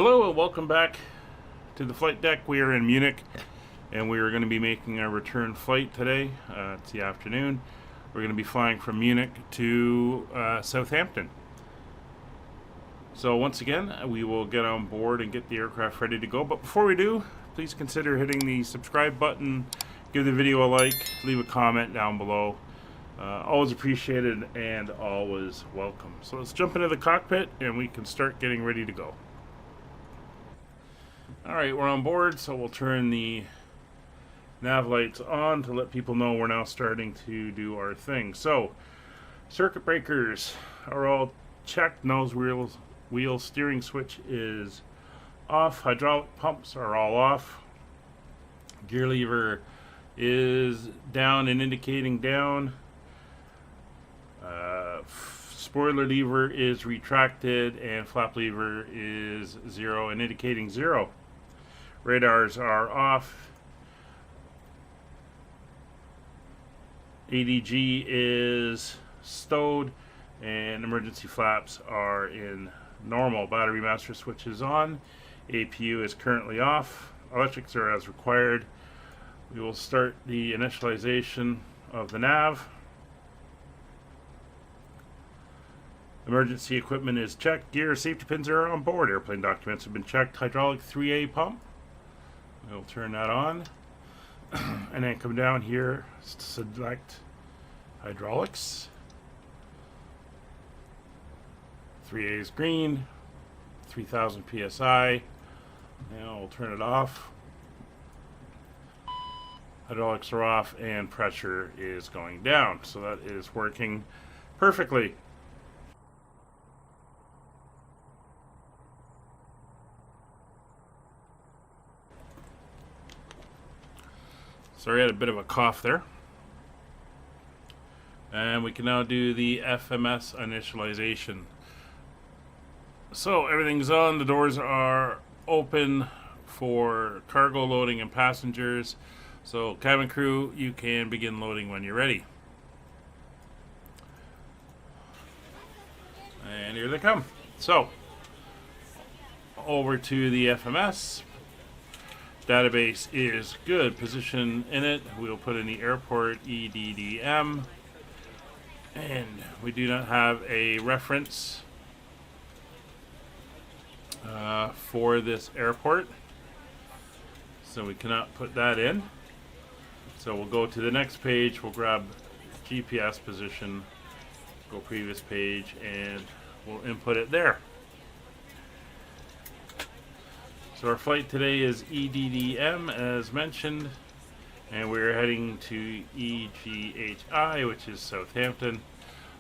Hello and welcome back to the flight deck. We are in Munich and we are going to be making our return flight today. It's the afternoon. We're going to be flying from Munich to Southampton. So once again, we will get on board and get the aircraft ready to go. But before we do, please consider hitting the subscribe button, give the video a like, leave a comment down below. Always appreciated and always welcome. So let's jump into the cockpit and we can start getting ready to go. Alright, we're on board, so we'll turn the nav lights on to let people know we're now starting to do our thing. So, circuit breakers are all checked, nose wheel steering switch is off, hydraulic pumps are all off, gear lever is down and indicating down, spoiler lever is retracted, and flap lever is 0 and indicating 0. Radars are off. ADG is stowed, and emergency flaps are in normal. Battery master switch is on. APU is currently off. Electrics are as required. We will start the initialization of the nav. Emergency equipment is checked. Gear safety pins are on board. Airplane documents have been checked. Hydraulic 3A pump. We'll turn that on. And then come down here, select hydraulics. 3A is green. 3000 PSI. Now we'll turn it off. Hydraulics are off and pressure is going down. So that is working perfectly. Sorry, I had a bit of a cough there. And we can now do the FMS initialization. So everything's on, the doors are open for cargo loading and passengers. So cabin crew, you can begin loading when you're ready. And here they come. So, over to the FMS. Database is good. Position in it. We'll put in the airport EDDM. And we do not have a reference for this airport, so we cannot put that in. So we'll go to the next page. We'll grab GPS position, go previous page, and we'll input it there. So our flight today is EDDM as mentioned, and we're heading to EGHI, which is Southampton.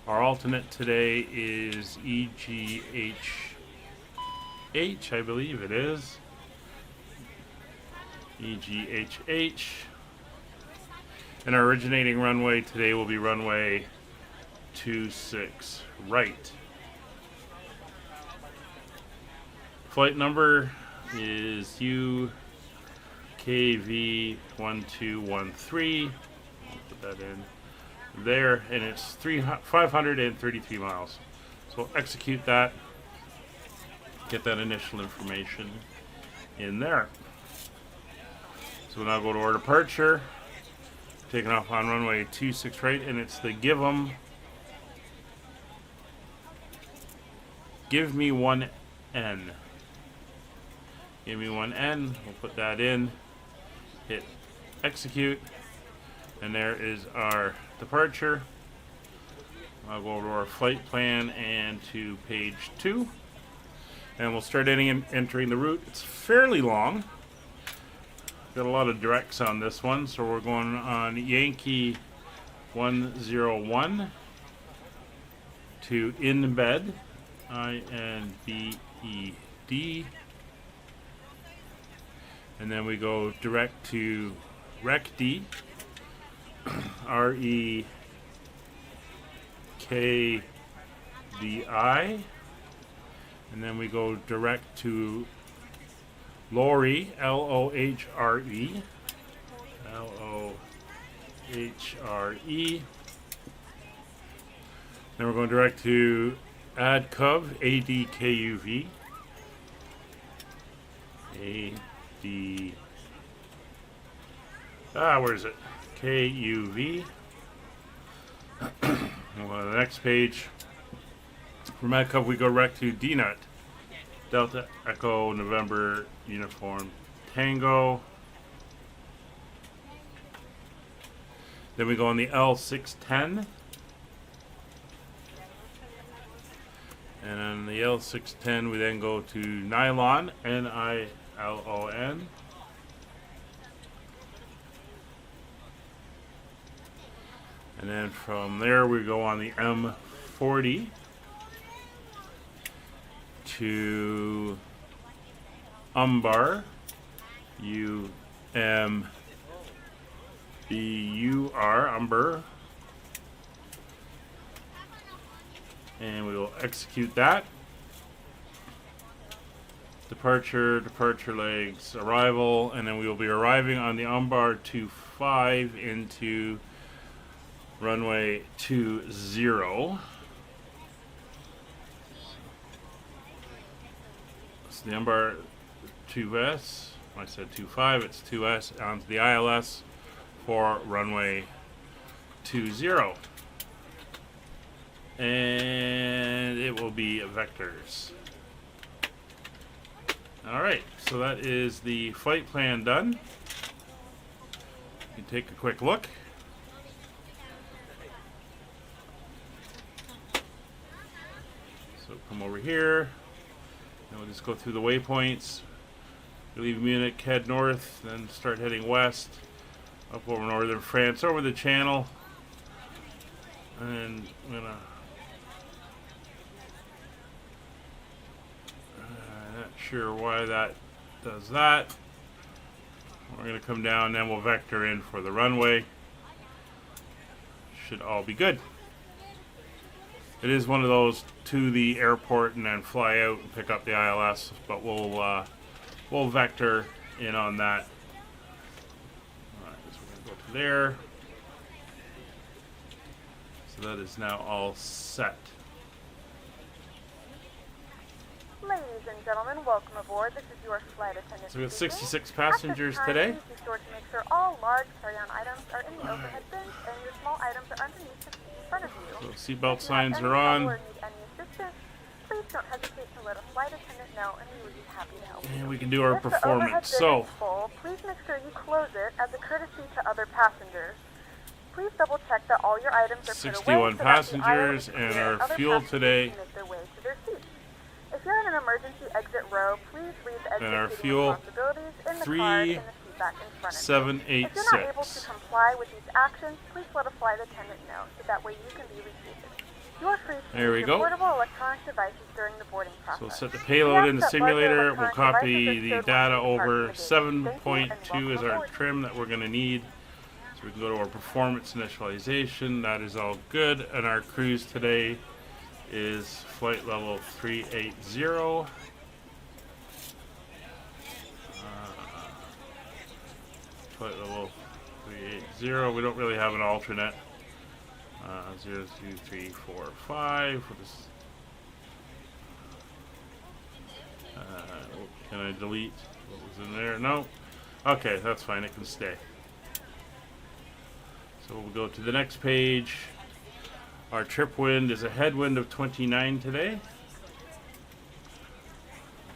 Our alternate today is EGHI, I believe it is. EGHH. And our originating runway today will be runway 26 right. Flight number is UKV1213. I'll put that in there, and it's 533 miles. So we'll execute that, get that initial information in there. So we'll now go to our departure, taking off on runway 26 right, and it's the give me one N. Give me one N, we'll put that in, hit execute, and there is our departure. I'll go over to our flight plan and to page 2, and we'll start entering the route. It's fairly long, got a lot of directs on this one, so we're going on Yankee 101 to Inbed, INBED. And then we go direct to RECD, REKDI, and then we go direct to Lohre, LOHRE, LOHRE. Then we're going direct to ADCUV, ADKUV. where is it? KUV. Well, on the next page, from Echo, we go right to DNUT. Delta Echo November Uniform Tango. Then we go on the L610. And on the L610, we then go to Nylon, Nilon. And then from there, we go on the M40 to Umbar, U-M-B-U-R, Umbar. And we will execute that. Departure legs, arrival, and then we will be arriving on the Umbar 25 into runway 20. So the Umbar 2S, I said 25, it's 2S onto the ILS for runway 20. And it will be vectors. Alright, so that is the flight plan done. You can take a quick look. So come over here, and we'll just go through the waypoints. We leave Munich, head north, then start heading west, up over northern France, over the channel. And I'm gonna not sure why that does that. We're going to come down, then we'll vector in for the runway. Should all be good. It is one of those to the airport and then fly out and pick up the ILS, but we'll vector in on that. Alright, so we're going to go to there. So that is now all set. Ladies and gentlemen, welcome aboard. This is your flight attendant. So we have 66 passengers today. Please be sure to make sure all large carry-on items are in the overhead bins and your small items are underneath the seat in front of you. So seatbelt signs are on. Or need any assistance, please don't hesitate to let a flight attendant know, and we would be happy to help you. And we can do our If performance. The overhead bin So is full, please make sure you close it as a courtesy to other passengers. Please double check that all your items are put away 61 passengers, and our fuel today. Make their way to their seats. If you're in an emergency exit row, please leave the exit And our seating fuel, responsibilities in the car in the seat back in front of you. 786. If you're not able to comply with these actions, please let a flight attendant know so that way you can be reseated. You are free to There we use go. your portable electronic devices during the boarding process. So we'll set the payload in the simulator. We'll copy the devices data are stored over. once you depart from the gate. 7.2 is our trim that we're going to need. So we can go to our performance initialization. That is all good. And our cruise today is flight level 380. Flight level 380. We don't really have an alternate. 0, 2, 3, 4, 5. We'll just, can I delete what was in there? No. Okay, that's fine. It can stay. So we'll go to the next page. Our trip wind is a headwind of 29 today.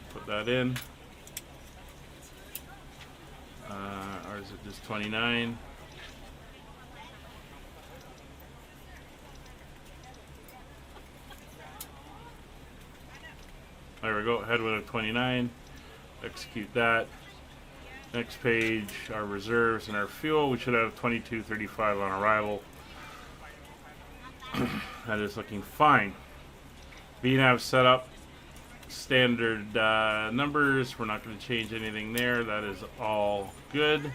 Put that in. Or is it just 29? There we go, headwind of 29. Execute that. Next page, our reserves and our fuel. We should have 22.35 on arrival. That is looking fine. VNAV setup, standard numbers. We're not going to change anything there. That is all good.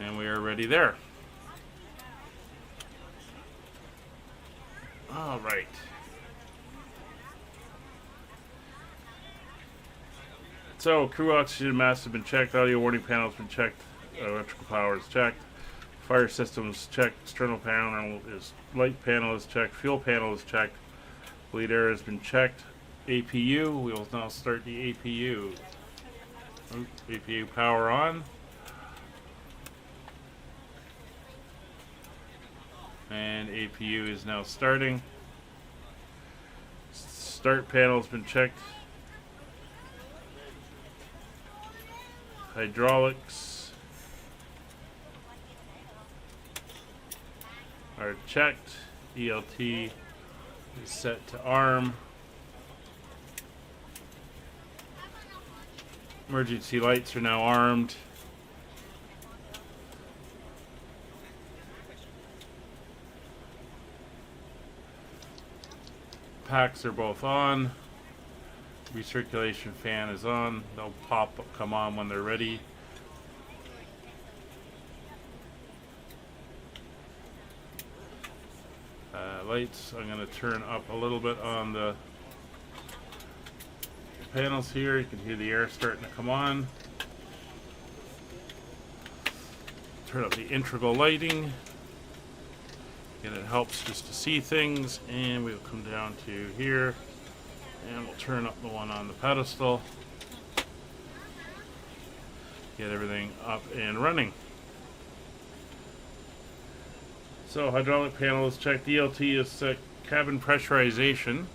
And we are ready there. All right. So, crew oxygen masks have been checked, audio warning panel has been checked, electrical power is checked, Fire systems checked. External panel is light panel is checked. Fuel panel is checked. Bleed air has been checked. APU. We will now start the APU. APU power on. And APU is now starting. Start panel has been checked. Hydraulics are checked. ELT is set to arm. Emergency lights are now armed. Packs are both on. Recirculation fan is on. They'll come on when they're ready. Lights, I'm going to turn up a little bit on the panels here. You can hear the air starting to come on. Turn up the integral lighting. And it helps just to see things. And we'll come down to here. And we'll turn up the one on the pedestal. Get everything up and running. So hydraulic panel is checked. ELT is set. Cabin pressurization.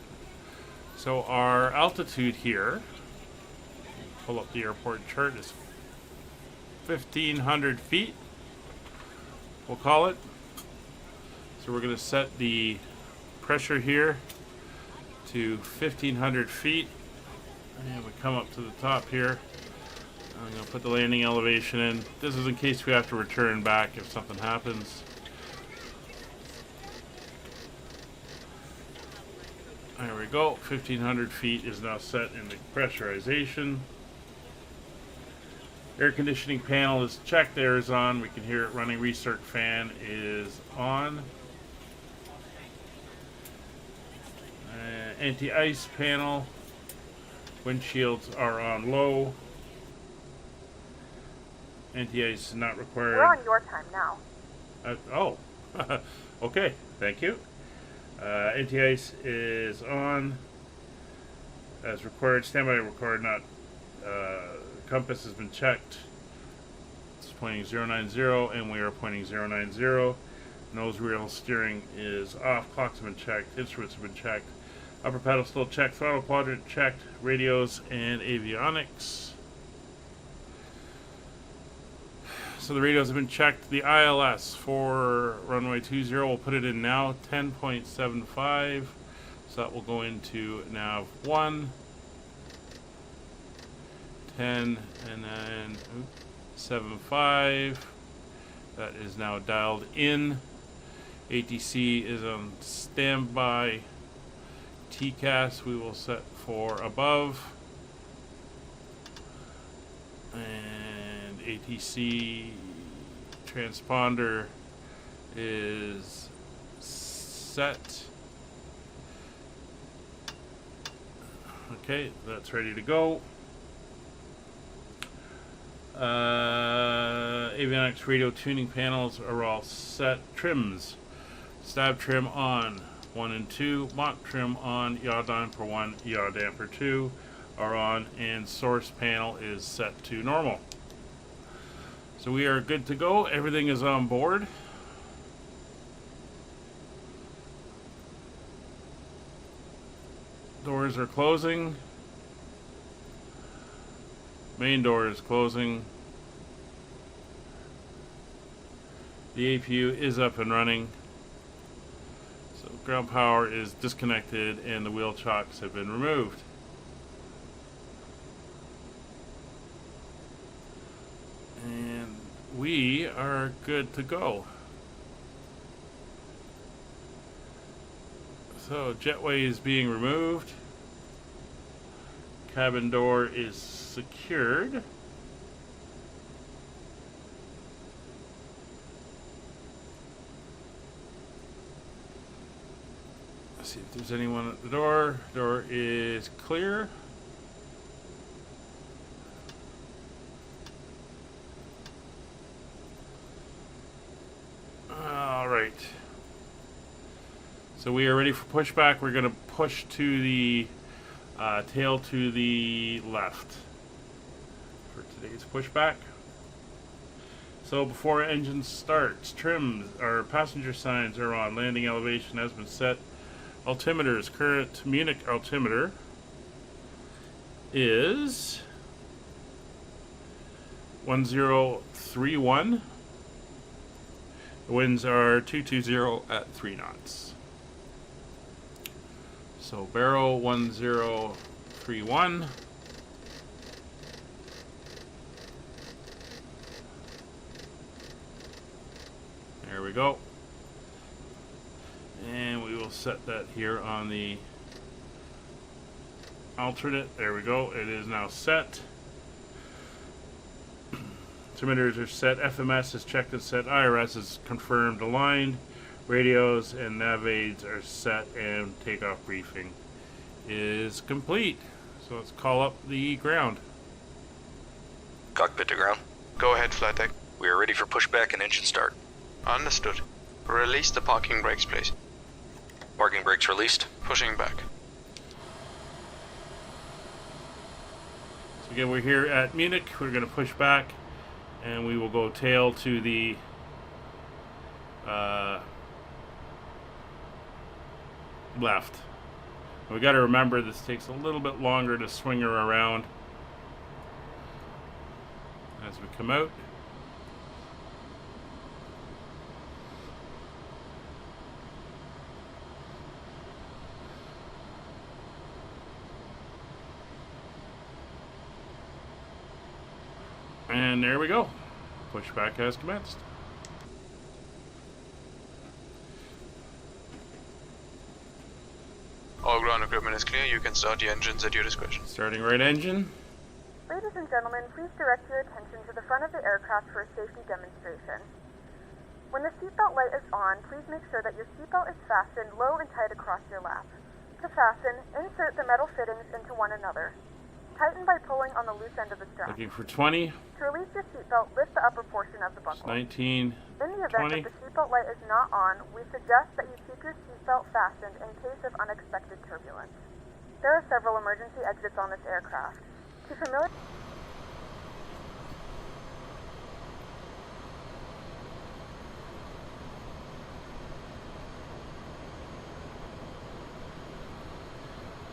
So our altitude here, pull up the airport chart, is 1,500 feet. We'll call it. So we're going to set the pressure here to 1,500 feet. And we come up to the top here. I'm going to put the landing elevation in. This is in case we have to return back if something happens. There we go. 1,500 feet is now set in the pressurization. Air conditioning panel is checked. Air is on. We can hear it running. Recirc fan is on. Anti-ice panel. Windshields are on low. Anti-ice is not required. We're on your time now. Oh, okay. Thank you. Anti-ice is on as required. Standby required. Not. Compass has been checked. It's pointing 090, and we are pointing 090. Nose wheel steering is off. Clocks have been checked. Instruments have been checked. Upper pedestal checked. Throttle quadrant checked. Radios and avionics. So the radios have been checked. The ILS for runway 20, we'll put it in now, 10.75. So that will go into nav 1, 10, and then 75. That is now dialed in. ATC is on standby. TCAS we will set for above. And ATC transponder is set. Okay, that's ready to go. Avionics radio tuning panels are all set. Trims. Stab trim on 1 and 2. Mach trim on. Yaw damper 1, yaw damper 2 are on, and source panel is set to normal. So we are good to go. Everything is on board. Doors are closing. Main door is closing. The APU is up and running. So ground power is disconnected and the wheel chocks have been removed. And we are good to go. So jetway is being removed. Cabin door is secured. Let's see if there's anyone at the door. Door is clear. Alright. So we are ready for pushback. We're going to push to the tail to the left for today's pushback. So before engine starts, trims, our passenger signs are on. Landing elevation has been set. Altimeters, current Munich altimeter is 1031. The winds are 220 at 3 knots. So barrel 1031. There we go. And we will set that here on the alternate. There we go. It is now set. Altimeters are set. FMS is checked and set. IRS is confirmed, aligned. Radios and nav aids are set, and takeoff briefing is complete. So let's call up the ground. Cockpit to ground. Go ahead, flight deck. We are ready for pushback and engine start. Understood. Release the parking brakes, please. Parking brakes released. Pushing back. So again, we're here at Munich. We're going to push back, and we will go tail to the left. We got to remember this takes a little bit longer to swing her around as we come out. And there we go. Pushback has commenced. All ground equipment is clear. You can start the engines at your discretion. Starting right engine. Ladies and gentlemen, please direct your attention to the front of the aircraft for a safety demonstration. When the seatbelt light is on, please make sure that your seatbelt is fastened low and tight across your lap. To fasten, insert the metal fittings into one another. Tighten by pulling on the loose end of the strap. Looking for 20. To release your seatbelt, lift the upper portion of the buckle. 19. In the event 20. that the seatbelt light is not on, we suggest that you keep your seatbelt fastened in case of unexpected turbulence. There are several emergency exits on this aircraft. To familiar...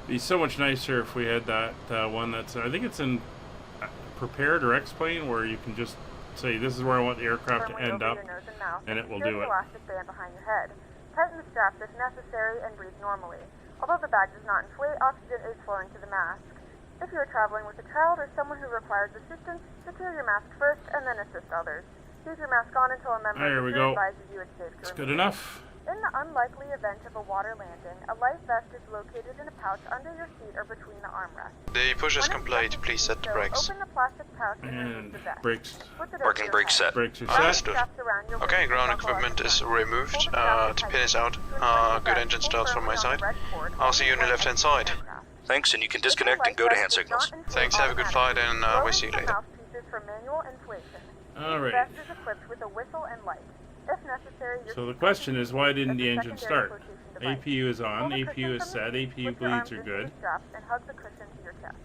Be so much nicer if we had that one that's, I think it's in prepared or explain, where you can just say this is where I want the aircraft to end up, and it will do it. Elastic band behind your head. Tighten the straps if necessary and breathe normally. Although the bag does not inflate, oxygen is flowing to the mask. If you are traveling with a child or someone who requires assistance, secure your mask first and then assist others. Keep your mask on until a member of the crew advises you it's safe to That's remain. good enough. In the unlikely event of a water landing, a life vest is located in a pouch under your seat or between the armrests. The push is complete. Please set the brakes. Open the plastic pouch and remove And the vest. brakes. Put it Parking over your brakes head. set. Brakes are set. Understood. Straps around your Okay, waist ground and buckle equipment on the is front. removed. Hold the strap The tight. pin is out. To untie the Good vest, engine pull starts from firmly my on the side. red cord I'll see you on the holding left-hand side. aircraft. Thanks, and you can If your disconnect and life go to vest hand does not signals. inflate Thanks, have a good flight, and automatically, we'll see you lower later. the mouthpieces for manual inflation. Alright. The vest is equipped with a whistle and light. If necessary, your So the seatbelt question is, why didn't is the a engine secondary start? flotation device. APU is on, Pull the APU cushion is from set, your APU seat with your bleeds arms are into good. the straps and hug the cushion to your chest.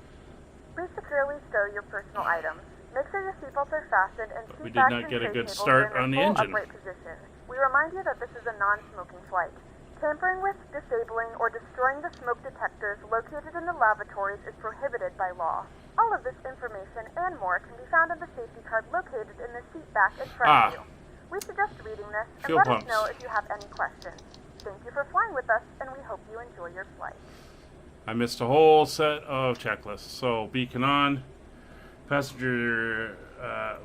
Please securely stow your personal items. Make sure your seatbelts are fastened and we seat did backs not and get a tray good tables start are in on the their full engine. upright position. We remind you that this is a non-smoking flight. Tampering with, disabling, or destroying the smoke detectors located in the lavatories is prohibited by law. All of this information and more can be found in the safety card located in the seat back in front of you. We suggest reading this and Fuel let pumps. us know if you have any questions. Thank you for flying with us, and we hope you enjoy your flight. I missed a whole set of checklists. So beacon on, passenger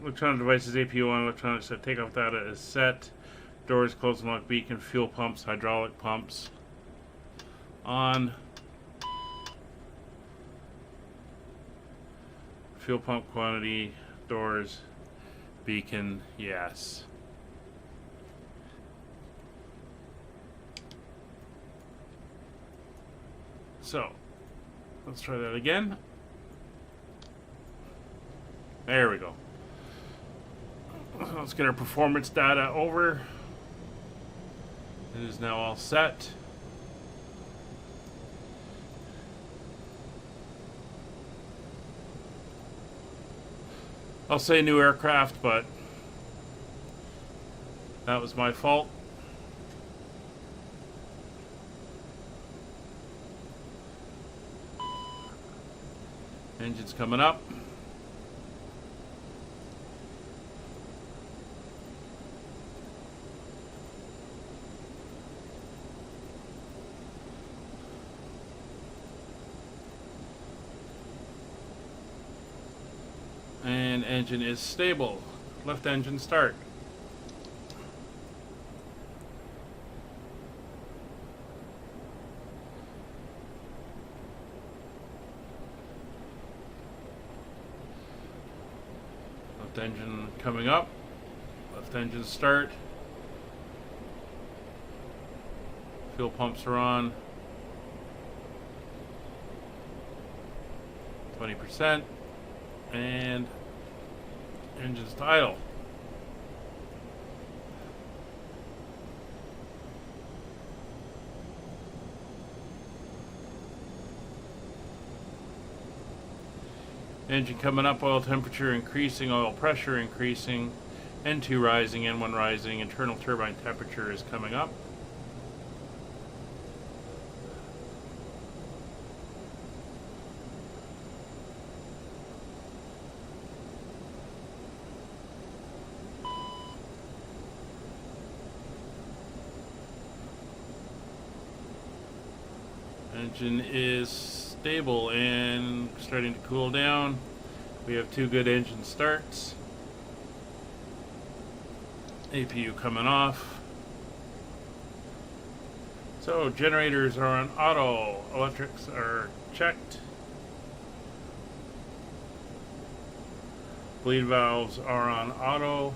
electronic devices APU on, electronic set, takeoff data is set, doors closed and locked, beacon, fuel pumps, hydraulic pumps on, fuel pump quantity, doors, beacon, yes. So, let's try that again. There we go. Let's get our performance data over. It is now all set. I'll say new aircraft, but that was my fault. Engine's coming up. And engine is stable. Left engine start. Left engine coming up. Left engine start. Fuel pumps are on. 20%. And engine's idle. Engine coming up, oil temperature increasing, oil pressure increasing, N2 rising, N1 rising, internal turbine temperature is coming up. Engine is stable and starting to cool down. We have 2 good engine starts. APU coming off. So generators are on auto, electrics are checked. Bleed valves are on auto.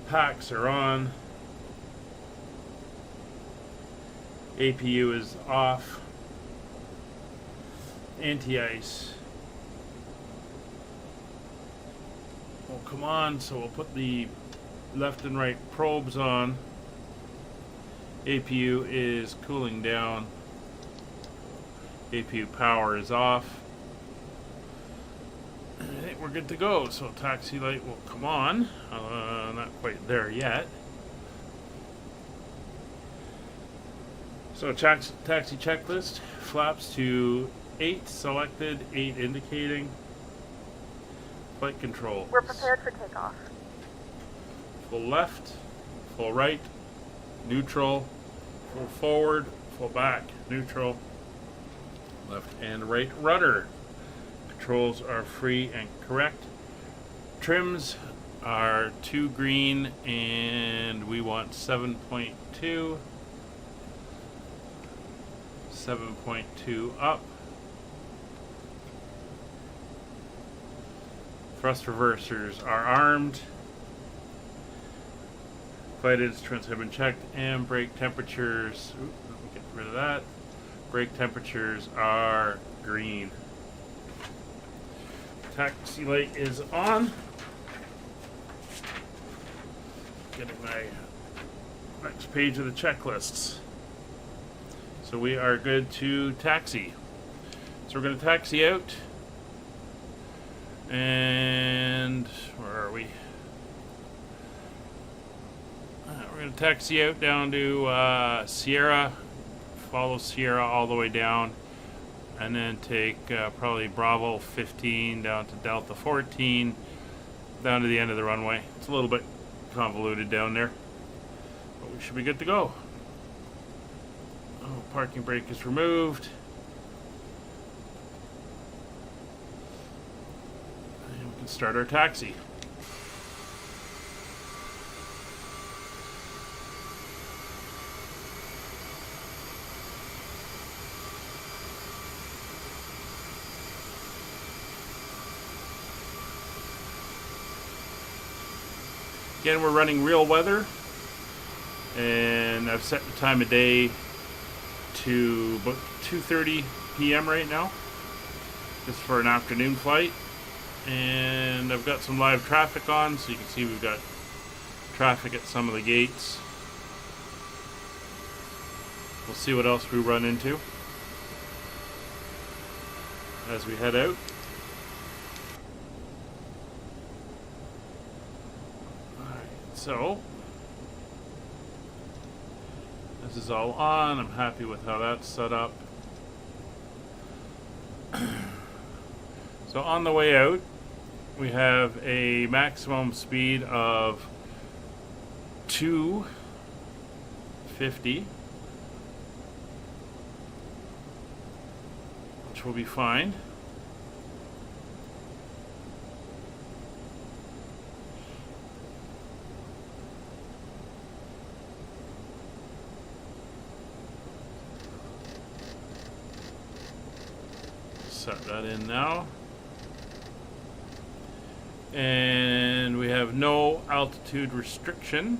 Packs are on. APU is off. Anti-ice. Oh, come on. So we'll put the left and right probes on. APU is cooling down. APU power is off. I think we're good to go. So taxi light will come on. Not quite there yet. So taxi checklist, flaps to 8 selected, 8 indicating. Flight control. We're prepared for takeoff. Full left, full right, neutral, full forward, full back, neutral, left and right rudder. Controls are free and correct. Trims are 2 green and we want 7.2. 7.2 up. Thrust reversers are armed. Flight instruments have been checked and brake temperatures. Let me get rid of that. Brake temperatures are green. Taxi light is on. Getting my next page of the checklists. So we are good to taxi. So we're going to taxi out. And where are we? We're going to taxi out down to Sierra. Follow Sierra all the way down. And then take probably Bravo 15 down to Delta 14. Down to the end of the runway. It's a little bit convoluted down there. But we should be good to go. Oh, parking brake is removed. And we can start our taxi. Again, we're running real weather, and I've set the time of day to about 2:30 p.m. right now, just for an afternoon flight. And I've got some live traffic on, so you can see we've got traffic at some of the gates. We'll see what else we run into as we head out. Alright, so this is all on. I'm happy with how that's set up. So on the way out, we have a maximum speed of 250, which will be fine. Set that in now. And we have no altitude restriction.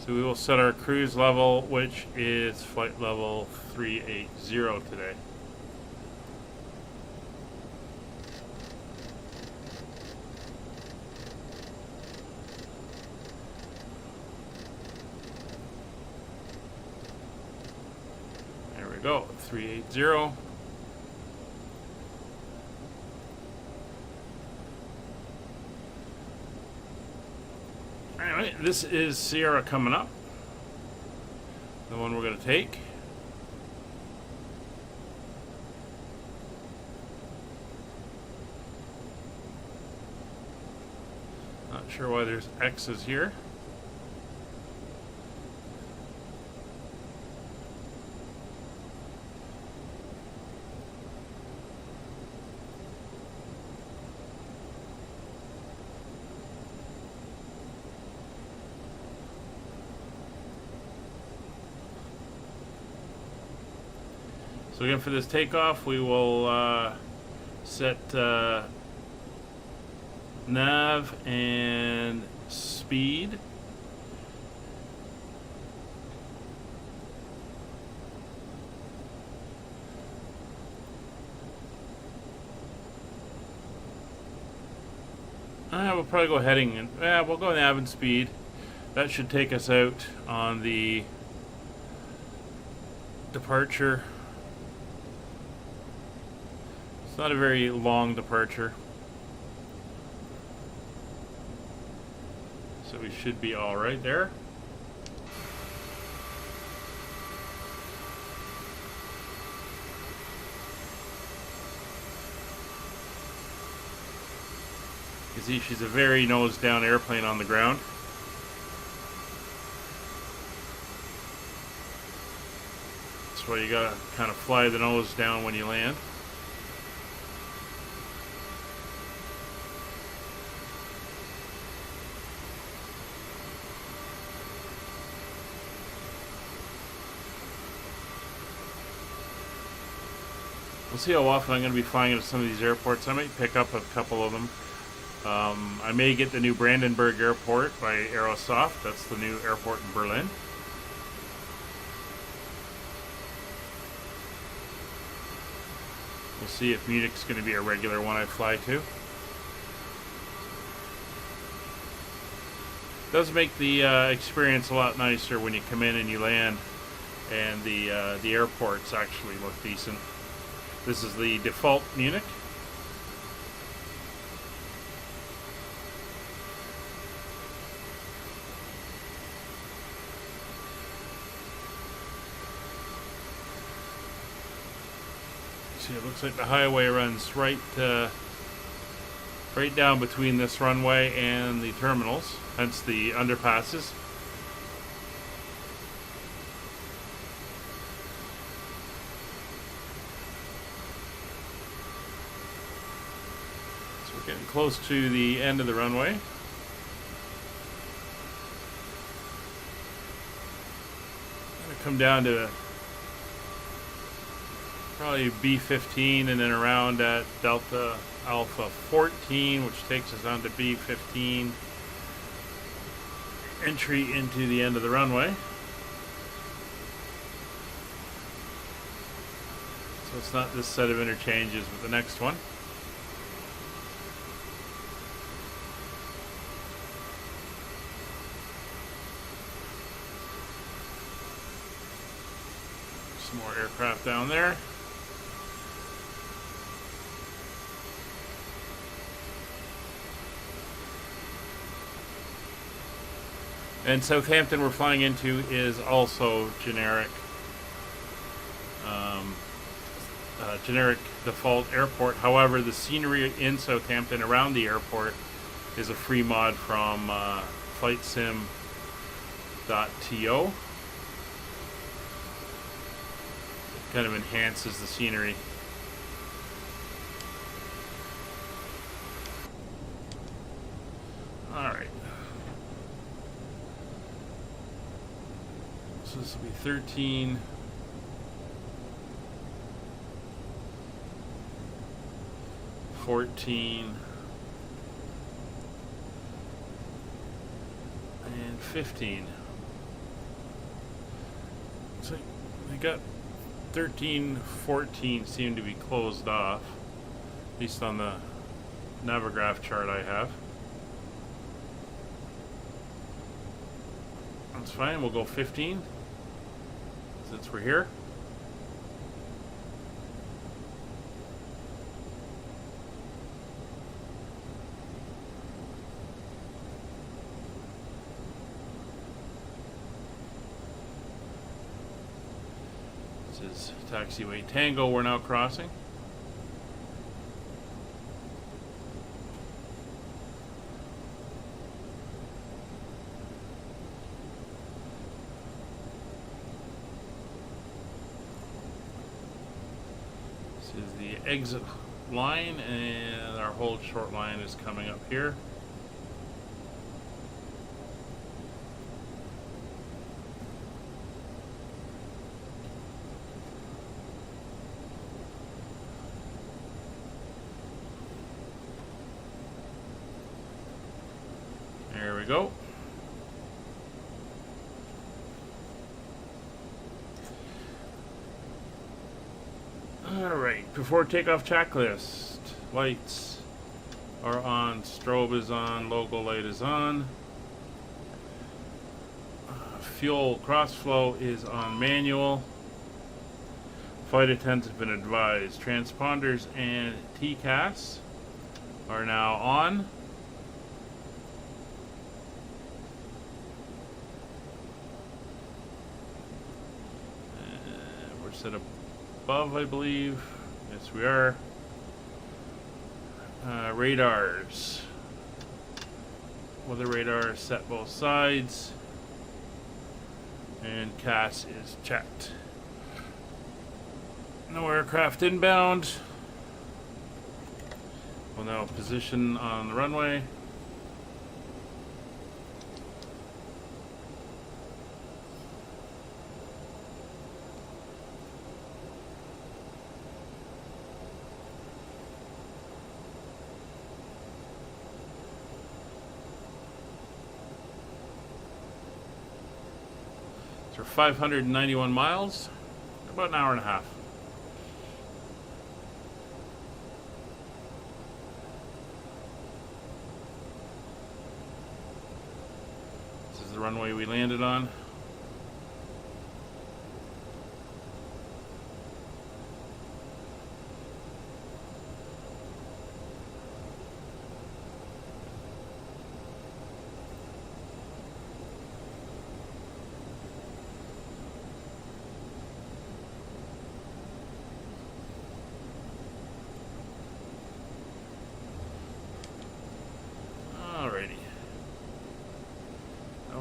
So we will set our cruise level, which is flight level 380 today. There we go, 380. Anyway, this is Sierra coming up. The one we're going to take. Not sure why there's X's here. So again, for this takeoff, we will set nav and speed. We'll probably go heading, and we'll go nav and speed. That should take us out on the departure. It's not a very long departure, so we should be all right there. You see, she's a very nose-down airplane on the ground. That's why you gotta kind of fly the nose down when you land. We'll see how often I'm going to be flying into some of these airports. I might pick up a couple of them. I may get the new Brandenburg Airport by AeroSoft. That's the new airport in Berlin. We'll see if Munich's going to be a regular one I fly to. It does make the experience a lot nicer when you come in and you land, and the airports actually look decent. This is the default Munich. See, it looks like the highway runs right down between this runway and the terminals, hence the underpasses. Getting close to the end of the runway. I'm going to come down to probably B15 and then around at Delta Alpha 14, which takes us on to B15. Entry into the end of the runway. So So it's not this set of interchanges, but the next one. Some more aircraft down there. And Southampton we're flying into is also generic. Generic default airport. However, the scenery in Southampton around the airport is a free mod from FlightSim.to. It kind of enhances the scenery. Alright. So this will be 13. 14 and 15. So I got 13, 14 seem to be closed off, at least on the Navigraph chart I have. That's fine, we'll go 15 since we're here. This is Taxiway Tango we're now crossing. This is the exit line, and our hold short line is coming up here. There we go. Alright, before takeoff checklist. Lights are on, strobe is on, logo light is on. Fuel crossflow is on manual. Flight attendants have been advised. Transponders and TCAS are now on. We're set above, I believe. Yes, we are. Radars. Weather radar set both sides. And CAS is checked. No aircraft inbound. We'll now position on the runway. For 591 miles, about an hour and a half. This is the runway we landed on.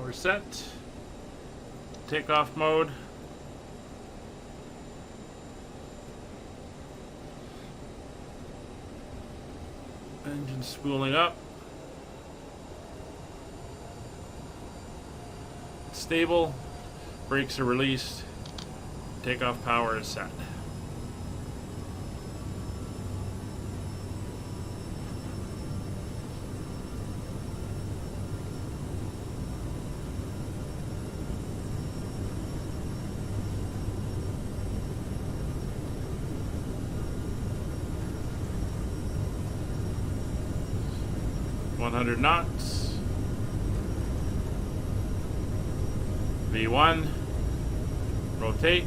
We're set. Takeoff mode. Engine spooling up. Stable. Brakes are released. Takeoff power is set. 100 knots. V1. Rotate.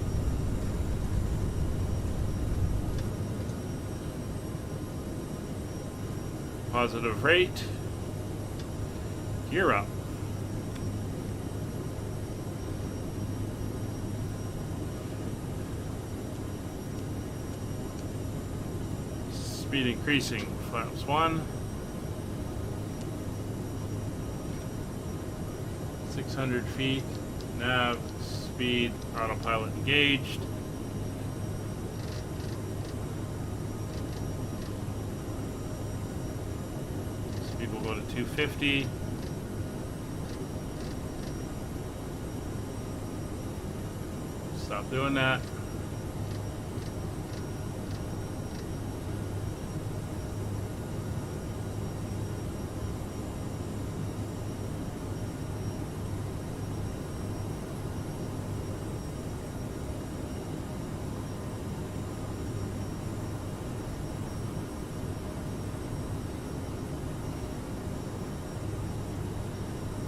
Positive rate. Gear up. Speed increasing. Flaps 1. 600 feet. Nav. Speed. Autopilot engaged. Speed will go to 250. Stop doing that.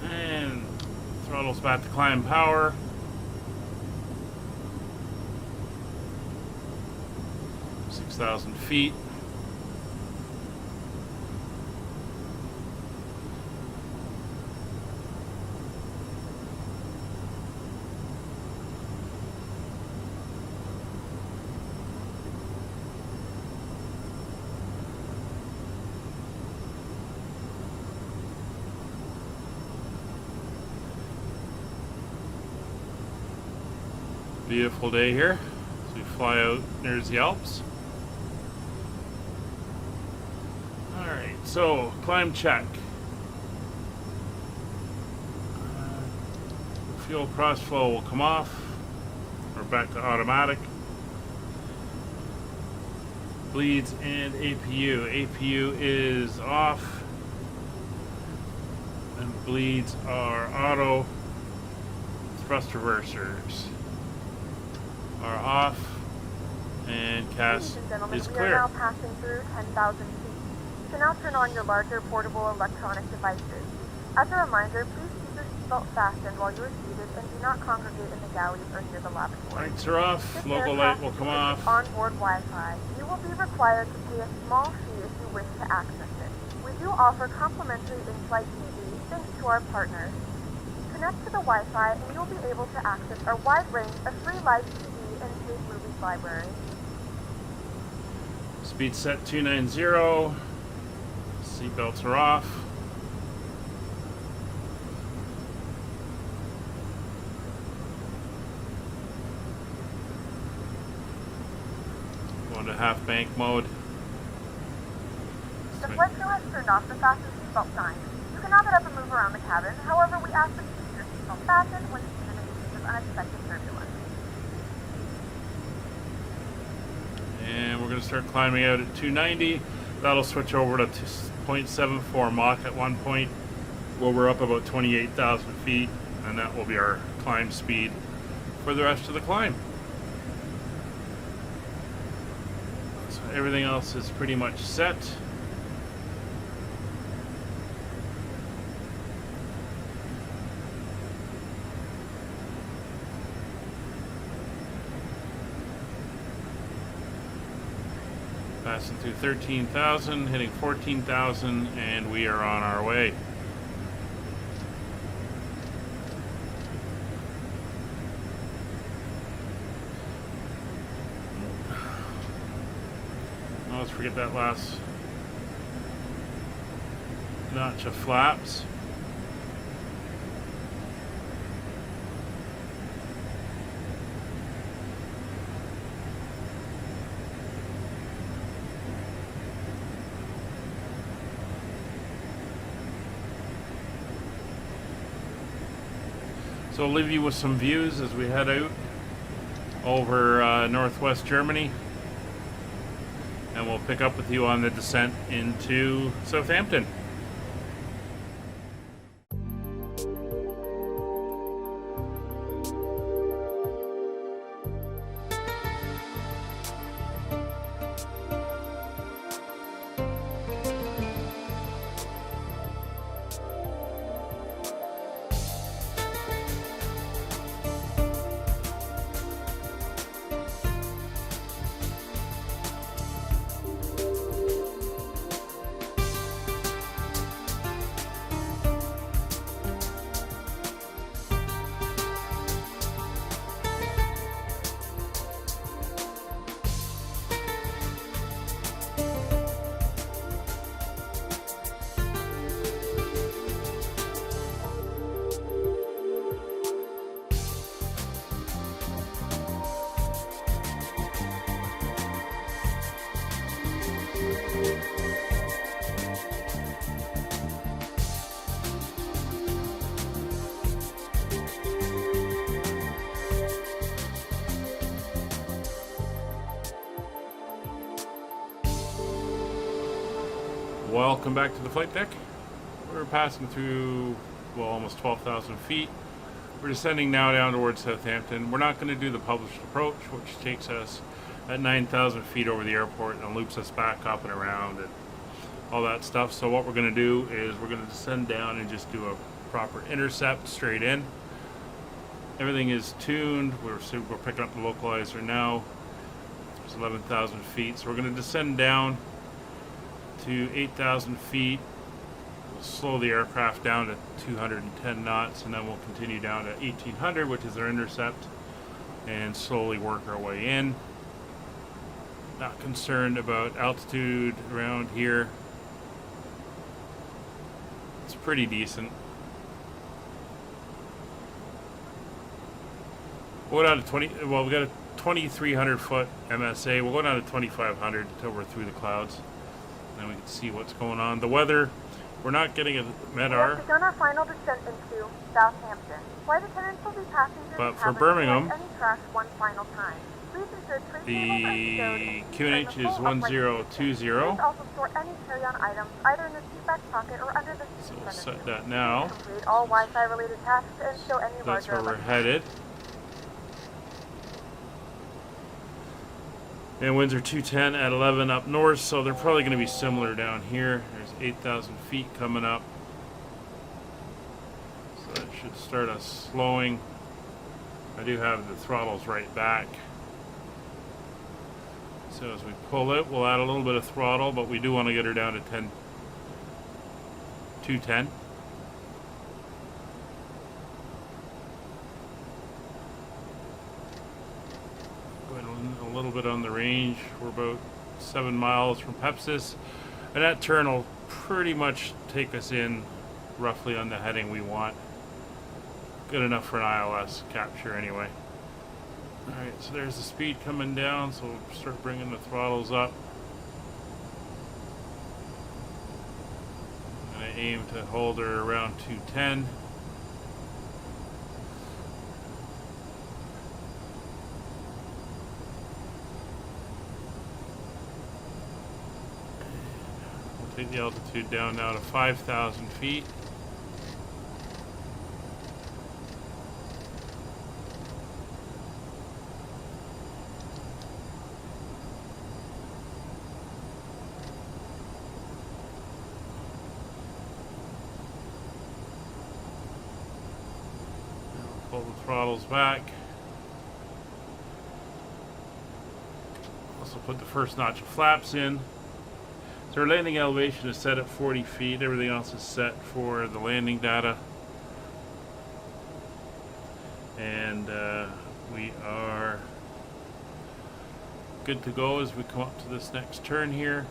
And throttles back to climb power. Thousand feet. Beautiful day here as we fly out near the Alps. So, climb check. Fuel cross flow will come off. We're back to automatic. Bleeds and APU. APU is off. And bleeds are auto. Thrust reversers are off. And CAS is clear. We are now passing through 10,000 feet. You can now turn on your larger portable electronic devices. As a reminder, please keep your seatbelt fastened while you are seated and do not congregate in the galleys or near the lavatory. Lights are off. This Logo light will come off. Onboard Wi-Fi. You will be required to pay a small fee if you wish to access it. We do offer complimentary in-flight TV thanks to our partners. Connect to the Wi-Fi and you'll be able to access our wide range of free live TV and paid movies library. Speed set 290. Seatbelts are off. Going to half bank mode. The flight crew has turned off the fasten seatbelt sign. You can now get up and move around the cabin. However, we ask that you keep your seatbelt fastened when seen in the case of unexpected turbulence. And we're going to start climbing out at 290. That'll switch over to 0.74 Mach at one point, where we're up about 28,000 feet, and that will be our climb speed for the rest of the climb. So everything else is pretty much set. Passing through 13,000, hitting 14,000, and we are on our way. Oh, let's forget that last notch of flaps. So I'll leave you with some views as we head out over northwest Germany, and we'll pick up with you on the descent into Southampton. Welcome back to the flight deck. We're passing through, well, almost 12,000 feet. We're descending now down towards Southampton. We're not going to do the published approach, which takes us at 9,000 feet over the airport and loops us back up and around and all that stuff. So what we're going to do is we're going to descend down and just do a proper intercept straight in. Everything is tuned. We're picking up the localizer now. It's 11,000 feet. So we're going to descend down to 8,000 feet. We'll slow the aircraft down to 210 knots, and then we'll continue down to 1,800, which is our intercept, and slowly work our way in. Not concerned about altitude around here. It's pretty decent. We'll go down to 20. Well, we got a 2,300 foot MSA. We'll go down to 2,500 until we're through the clouds. Then we can see what's going on. The weather, we're not getting a MEDAR. We have begun our final descent into Southampton. Flight attendants will be passengers. But for Birmingham, any crash one final time. Please ensure the QNH is 1020. Please also store any carry-on items either in the seat back pocket or under the seat. So we'll set that now. Complete all Wi-Fi related tasks and show any That's larger. where we're headed. And winds are 210 at 11 up north, so they're probably going to be similar down here. There's 8,000 feet coming up. So that should start us slowing. I do have the throttles right back. So as we pull it, we'll add a little bit of throttle, but we do want to get her down to 210. A little bit on the range. We're about 7 miles from Pepsis, and that turn will pretty much take us in roughly on the heading we want. Good enough for an ILS capture anyway. Alright, so there's the speed coming down, so we'll start bringing the throttles up. And I aim to hold her around 210. Take the altitude down now to 5,000 feet. Pull the throttles back. Also put the first notch of flaps in. So our landing elevation is set at 40 feet. Everything else is set for the landing data. And we are good to go as we come up to this next turn here.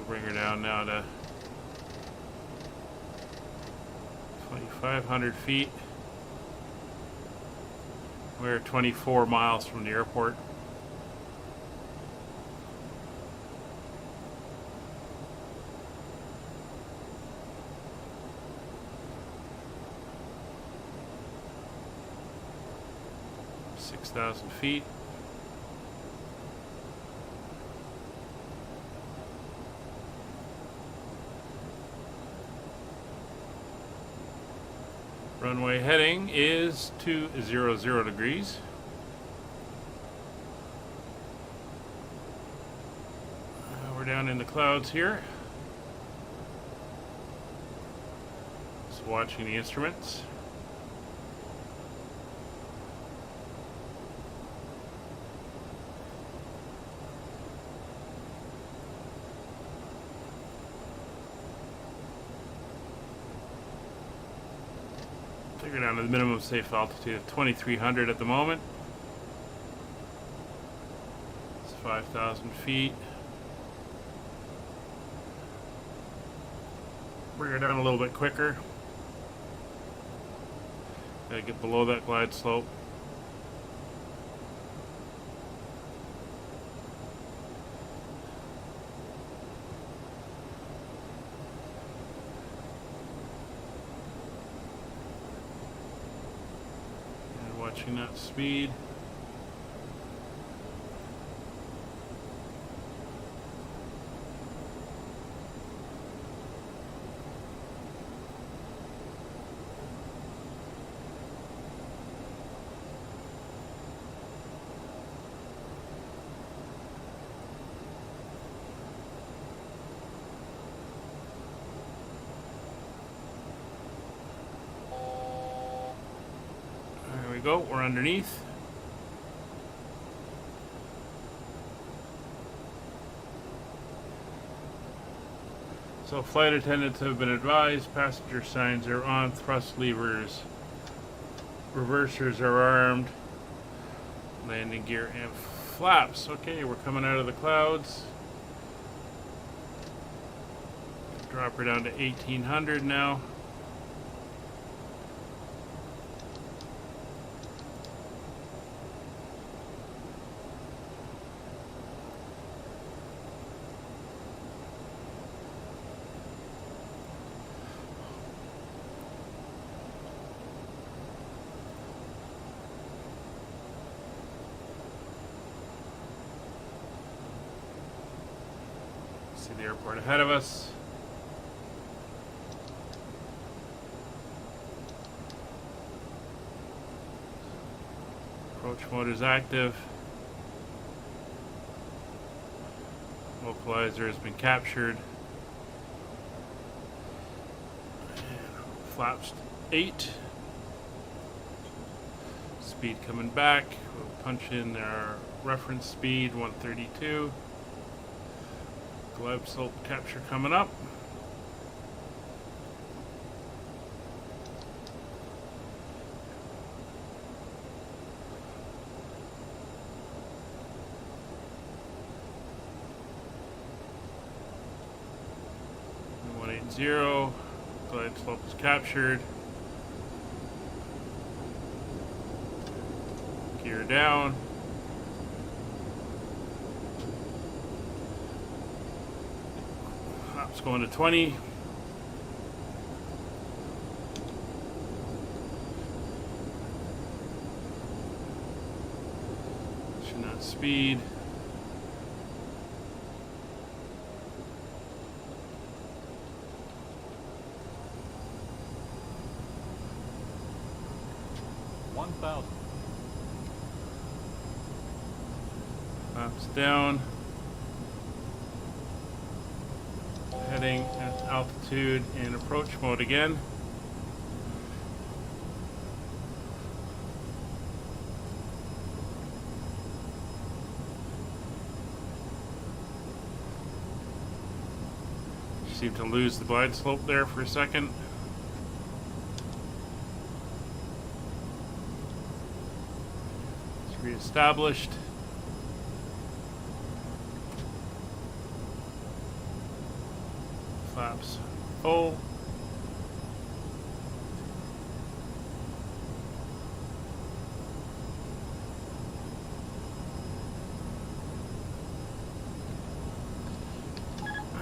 Bring her down now to 2,500 feet. We're 24 miles from the airport. (6,000 feet). Runway heading is 200 degrees. We're down in the clouds here. Just watching the instruments. We're down to the minimum safe altitude of 2,300 at the moment. It's 5,000 feet. Bring her down a little bit quicker. Gotta get below that glide slope. watching that speed. There we go, we're underneath. So flight attendants have been advised, passenger signs are on, thrust levers, reversers are armed, landing gear and flaps. Okay, we're coming out of the clouds. Drop her down to 1800 now. See the airport ahead of us. Approach mode is active. Localizer has been captured. Flaps 8. Speed coming back. We'll punch in our reference speed 132. Glide slope capture coming up. And 180. Glide slope is captured. Gear down. It's going to 20. Pushing that speed. Flaps down. Heading at altitude in approach mode again. Seem to lose the glide slope there for a second. It's reestablished. Flaps full.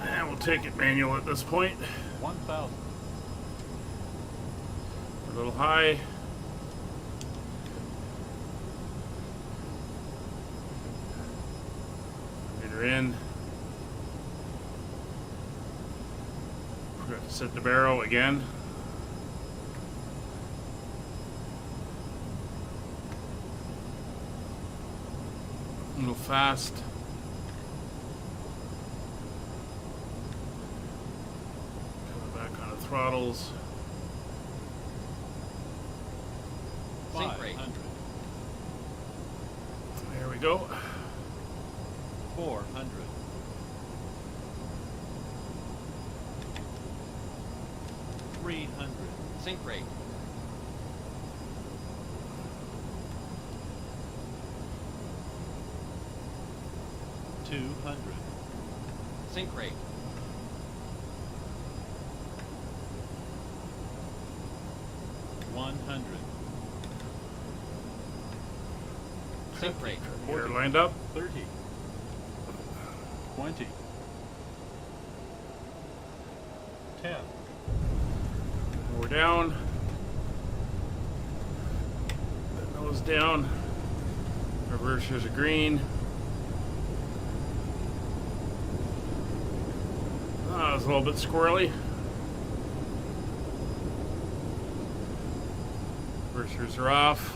And we'll take it manual at this point. 1,000. A little high. Get her in. Forgot to set the barrel again. A little fast. Coming back on the throttles. 500. There we go. 400. 300. Sync rate. 200. Sync rate. 100. Sync rate. We're lined up. 30. 20. 10. We're down. Throttle's down. Reversers are green. Oh, it's a little bit squirrely. Reversers are off.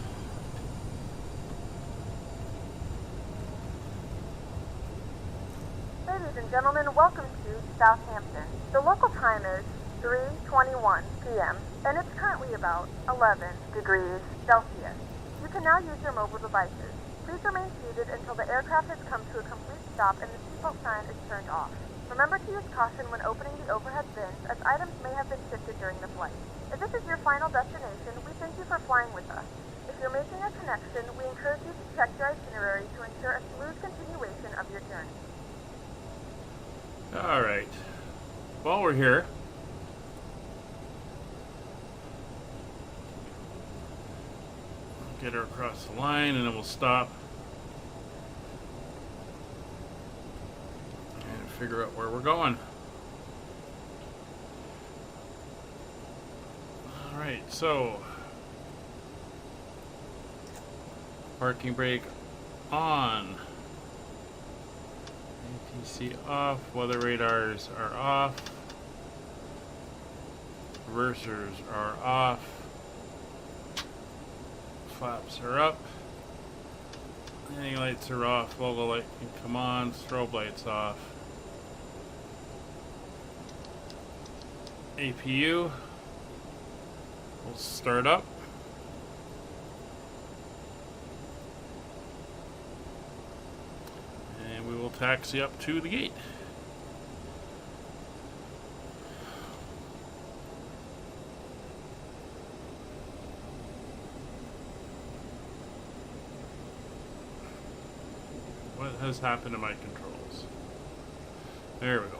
Ladies and gentlemen, welcome to Southampton. The local time is 3:21 p.m. and it's currently about 11 degrees Celsius. You can now use your mobile devices. Please remain seated until the aircraft has come to a complete stop and the seatbelt sign is turned off. Remember to use caution when opening the overhead bins, as items may have been shifted during the flight. If this is your final destination, we thank you for flying with us. If you're making a connection, we encourage you to check your itinerary to ensure a smooth continuation of your journey. Alright. While we're here, get her across the line and then we'll stop and figure out where we're going. Alright, so parking brake on, ATC off, weather radars are off, reversers are off, flaps are up, landing lights are off, logo light can come on, strobe lights off. APU will start up. And we will taxi up to the gate. What has happened to my controls? There we go.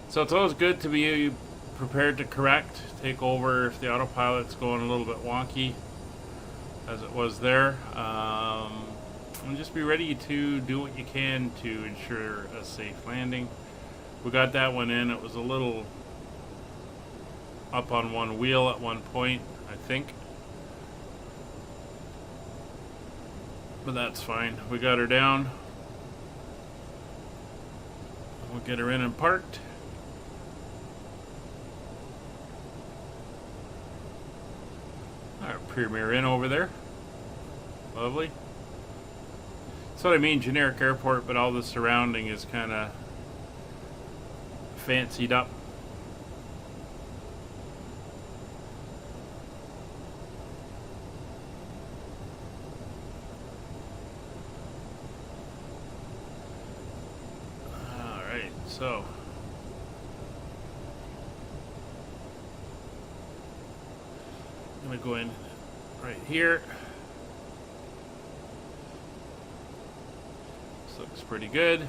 So it's always good to be prepared to correct, take over if the autopilot's going a little bit wonky, as it was there. And just be ready to do what you can to ensure a safe landing. We got that one in. It was a little up on one wheel at one point, I think. But that's fine. We got her down. We'll get her in and parked. Our Premier Inn over there. Lovely. That's what I mean, generic airport, but all the surrounding is kind of fancied up. Alright, so I'm going to go in right here. This looks pretty good.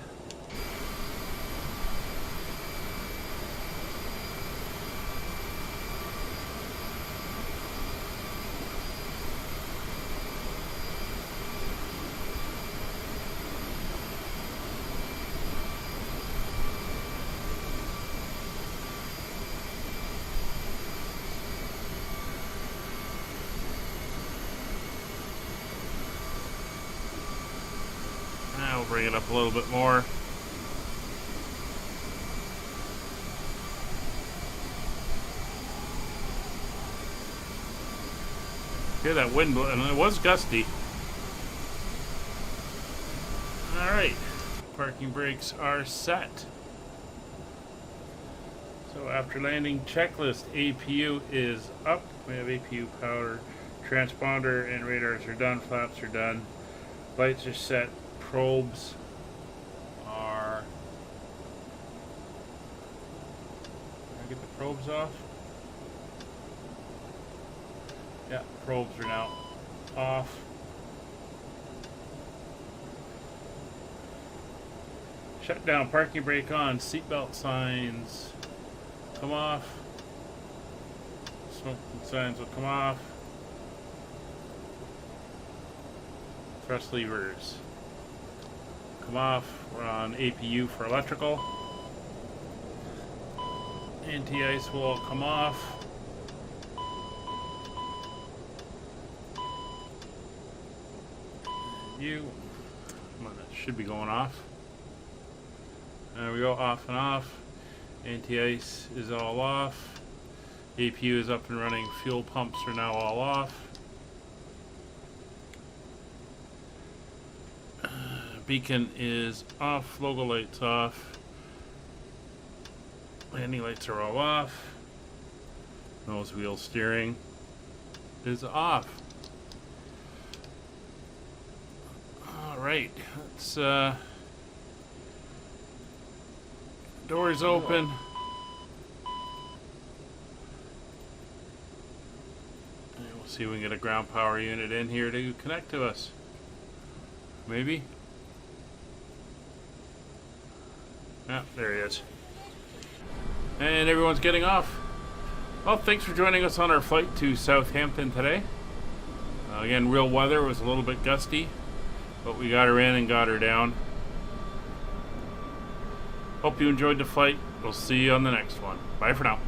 Bring it up a little bit more. Hear that wind blowing, and it was gusty. Alright, parking brakes are set. So after landing checklist, APU is up. We have APU power, transponder and radars are done, flaps are done, lights are set. Probes are. Can I get the probes off? Yeah, probes are now off. Shut down, parking brake on, seatbelt signs come off. Smoking signs will come off. Thrust levers come off. We're on APU for electrical. Anti-ice will all come off. You. Come on, that should be going off. There we go, off and off. Anti-ice is all off. APU is up and running. Fuel pumps are now all off. Beacon is off. Logo lights off. Landing lights are all off. Nose wheel steering is off. Alright, let's doors open. And we'll see if we can get a ground power unit in here to connect to us. Maybe? Yeah, there he is. And everyone's getting off. Well, thanks for joining us on our flight to Southampton today. Again, real weather. It was a little bit gusty, but we got her in and got her down. Hope you enjoyed the flight. We'll see you on the next one. Bye for now.